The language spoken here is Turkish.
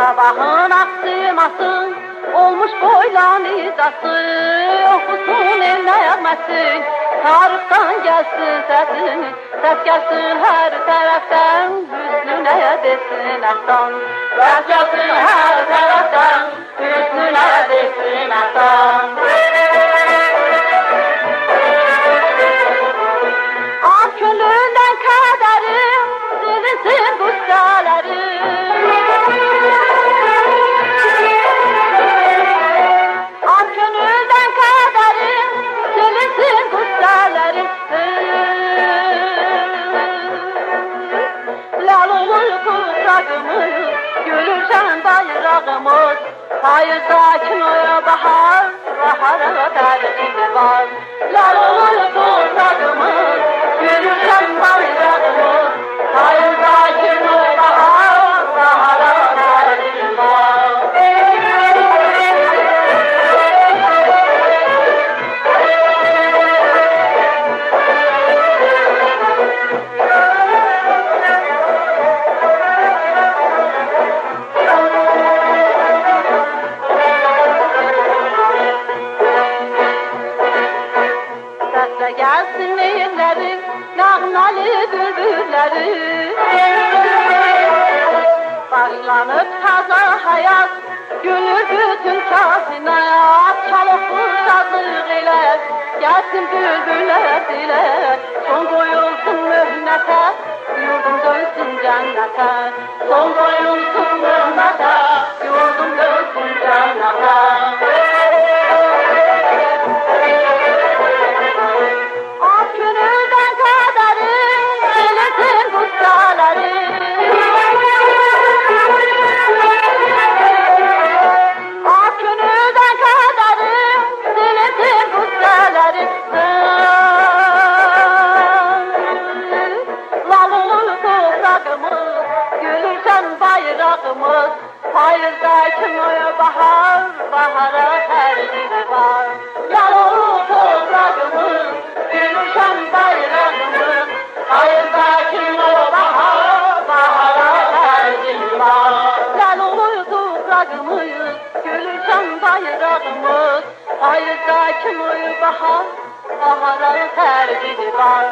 Sabahın aksımasın, olmuş boylan izası, okusun el nəğməsi, Tarıktan gelsin sesin, ses gelsin her taraftan, hüsnüne desin ahsan. Ses gelsin her taraftan, hüsnüne desin ahsan. Ak gönlünden kaderim, silinsin kuşlarım. Ak gönlünden kaderim, silinsin kuşlarım. Lal olur kucağımız, gülüşen bayrağımız. Hayır sakin oya bahar, bahara tercih var. Lal olur kucağımız, gülüşen bayrağımız. Hayır sakin oya bahar, bahara tercih var. Sesle gelsin ellerim, nağnalı bülbülleri. Başlanıp taza hayat, gülür bütün kainat. Çalıp sazlık ile, gelsin bülbüller dile. Son koyulsun mühnete, yurdum dönsün cennete. Son koyulsun mühnete, yurdum dönsün cennete. Ak gönülden kaderim, silinsin kuşlarım. Ak gönülden kaderim, silinsin kuşlarım. Lal olur toprağımız, gülüşen bayrağımız. Hayırda kim oya bahar, bahara tercih var. Lal olur toprağımız, gülüşen bayrağımız. Hayırda kim oya bahar, bahara tercih var. Lal olur toprağımız, gülüşen bayrağımız. Hayırda kim oya bahar, bahara tercih var.